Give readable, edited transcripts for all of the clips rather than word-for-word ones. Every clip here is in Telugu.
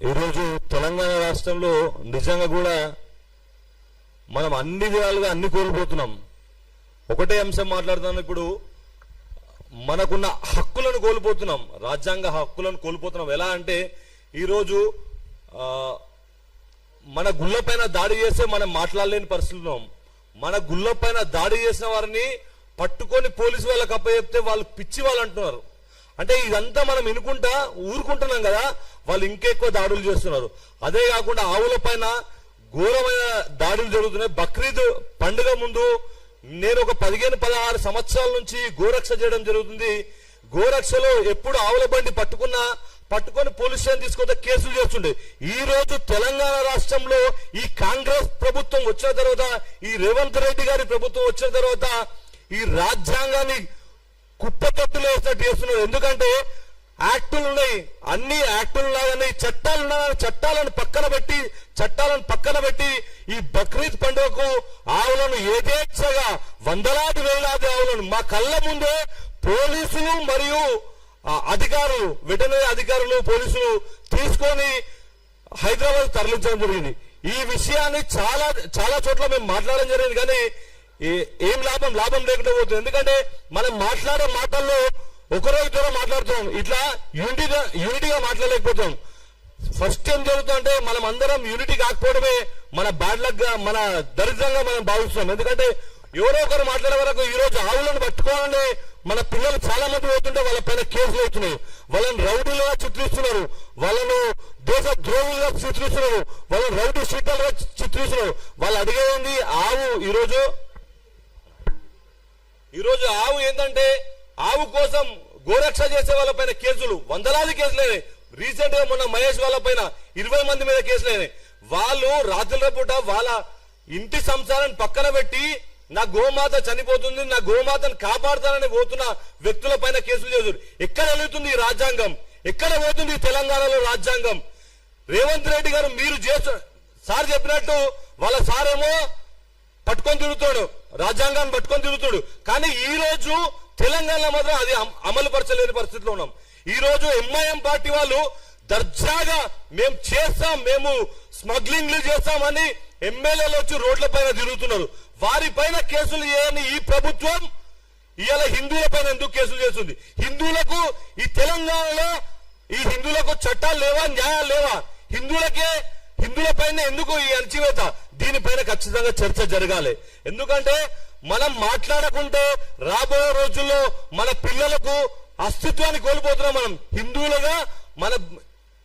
ఈరోజు తెలంగాణ రాష్ట్రంలో నిజంగా కూడా మనం అన్ని విధాలుగా అన్ని కోల్పోతున్నాం. ఒకటే అంశం మాట్లాడుతున్నాం. ఇప్పుడు మనకున్న హక్కులను కోల్పోతున్నాం, రాజ్యాంగ హక్కులను కోల్పోతున్నాం. ఎలా అంటే ఈరోజు మన గుళ్ళపైన దాడి చేస్తే మనం మాట్లాడలేని పరిస్థితుల్లో, మన గుళ్ళపైన దాడి చేసిన వారిని పట్టుకొని పోలీసు వాళ్ళకి అప్పచెప్తే వాళ్ళు పిచ్చి వాళ్ళు అంటున్నారు. అంటే ఇదంతా మనం వినుకుంటా ఊరుకుంటున్నాం కదా, వాళ్ళు ఇంకెక్కువ దాడులు చేస్తున్నారు. అదే కాకుండా ఆవుల పైన ఘోరమైన దాడులు జరుగుతున్నాయి. బక్రీద్ పండుగ ముందు నేను ఒక 15-16 సంవత్సరాల నుంచి గోరక్ష చేయడం జరుగుతుంది. గోరక్షలో ఎప్పుడు ఆవుల బండి పట్టుకొని పోలీస్ స్టేషన్ తీసుకుంటే కేసులు చేస్తుండే. ఈ రోజు తెలంగాణ రాష్ట్రంలో ఈ కాంగ్రెస్ ప్రభుత్వం వచ్చిన తర్వాత, ఈ రేవంత్ రెడ్డి గారి ప్రభుత్వం వచ్చిన తర్వాత ఈ రాజ్యాంగాన్ని కుప్పతొట్టులు వేసినట్టు చేస్తున్నారు. ఎందుకంటే యాక్టులు ఉన్నాయి, అన్ని యాక్టులు లాగానే చట్టాలను పక్కన పెట్టి ఈ బక్రీద్ పండుగకు ఆవులను యథేచ్ఛగా వందలాది వేలాది ఆవులను మా కళ్ళ ముందే పోలీసులు మరియు అధికారులు, వెటర్నరీ అధికారులు, పోలీసులు తీసుకొని హైదరాబాద్ తరలించడం జరిగింది. ఈ విషయాన్ని చాలా చోట్ల మేము మాట్లాడడం జరిగింది, కానీ ఏం లాభం లేకుండా పోతుంది. ఎందుకంటే మనం మాట్లాడే మాటల్లో ఒకరోజు ద్వారా మాట్లాడుతాం, ఇట్లా యూనిటీగా మాట్లాడలేకపోతాం. ఫస్ట్ ఏం జరుగుతుందంటే మనం అందరం యూనిటీ కాకపోవడమే మన బ్యాడ్ లక్ గా, మన దరిద్రంగా మనం భావిస్తున్నాం. ఎందుకంటే ఎవరో ఒకరు మాట్లాడే వరకు ఈ రోజు ఆవులను పట్టుకోవాలని మన పిల్లలు చాలా మంది పోతుంటే వాళ్ళ పైన కేసులు అవుతున్నాయి. వాళ్ళని రౌడీలుగా చిత్రిస్తున్నారు, వాళ్ళను దేశ ద్రోహులుగా చిత్రిస్తున్నారు, వాళ్ళని రౌడీ షీటర్లుగా చిత్రిస్తున్నారు. వాళ్ళు అడిగేది ఆవు. ఈరోజు ఆవు ఏంటంటే ఆవు కోసం గోరక్ష చేసే వాళ్ళ పైన కేసులు, వందలాది కేసులైనాయి. రీసెంట్ గా మొన్న మహేష్ వాళ్ళ పైన 20 మంది మీద కేసులైనాయి. వాళ్ళు రాత్రుల పూట వాళ్ళ ఇంటి సంసారాన్ని పక్కన పెట్టి నా గోమాత చనిపోతుంది, నా గోమాతను కాపాడుతానని పోతున్న వ్యక్తుల పైన కేసులు చేశారు. ఎక్కడ వెళుతుంది ఈ రాజ్యాంగం? ఎక్కడ పోతుంది తెలంగాణలో రాజ్యాంగం? రేవంత్ రెడ్డి గారు మీరు సార్ చెప్పినట్టు వాళ్ళ సారేమో పట్టుకొని తిరుగుతాడు, రాజ్యాంగాన్ని పట్టుకొని తిరుగుతాడు. కానీ ఈ రోజు తెలంగాణలో మాత్రం అది అమలు పరచలేని పరిస్థితిలో ఉన్నాం. ఈ రోజు ఎంఐఎం పార్టీ వాళ్ళు దర్జాగా మేము స్మగ్లింగ్లు చేస్తామని ఎమ్మెల్యేలు వచ్చి రోడ్ల పైన తిరుగుతున్నారు. వారి పైన కేసులు చేయని ఈ ప్రభుత్వం ఇవాళ హిందువుల పైన ఎందుకు కేసులు చేస్తుంది? హిందువులకు ఈ తెలంగాణలో ఈ హిందువులకు చట్టాలు లేవా, న్యాయాలు లేవా? హిందువుల పైన ఎందుకు ఈ అణచివేత? దీనిపైన ఖచ్చితంగా చర్చ జరగాలి. ఎందుకంటే మనం మాట్లాడకుంటే రాబోయే రోజుల్లో మన పిల్లలకు అస్తిత్వాన్ని కోల్పోతున్నాం. మనం హిందువులుగా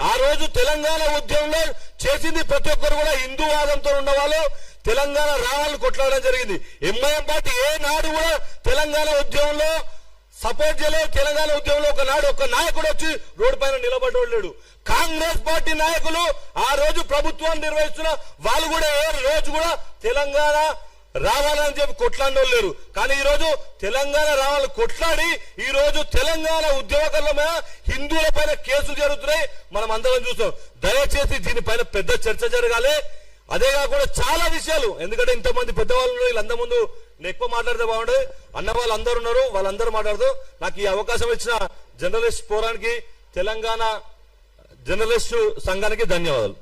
ఆ రోజు తెలంగాణ ఉద్యమంలో చేసింది ప్రతి ఒక్కరు కూడా హిందూవాదంతో ఉన్న వాళ్ళు తెలంగాణ రావాలని కొట్లాడడం జరిగింది. ఎంఐఎం పార్టీ ఏ నాడు కూడా తెలంగాణ ఉద్యమంలో సపోర్ట్ చేయలేదు. తెలంగాణ ఉద్యమంలో ఒక నాయకుడు వచ్చి రోడ్డు పైన నిలబడలేడు. కాంగ్రెస్ పార్టీ నాయకులు ఆ రోజు ప్రభుత్వాన్ని నిర్వహిస్తున్న వాళ్ళు కూడా ఏ రోజు కూడా తెలంగాణ రావాలని చెప్పి కొట్లాడిన లేరు. కానీ ఈ రోజు తెలంగాణ రావాలని కొట్లాడి ఈ రోజు తెలంగాణ ఉద్యోగాల మీద హిందువుల పైన కేసులు జరుగుతున్నాయి. మనం అందరం చూస్తాం. దయచేసి దీనిపైన పెద్ద చర్చ జరగాలి. అదే కాకుండా చాలా విషయాలు, ఎందుకంటే ఇంతమంది పెద్దవాళ్ళు ఉన్నారు, వీళ్ళందరి ముందు నేను ఎక్కువ మాట్లాడితే బాగుండదు. అన్న వాళ్ళు అందరూ ఉన్నారు, వాళ్ళందరూ మాట్లాడుతూ నాకు ఈ అవకాశం ఇచ్చిన జర్నలిస్ట్ ఫోరానికి, తెలంగాణ జర్నలిస్టు సంఘానికి ధన్యవాదాలు.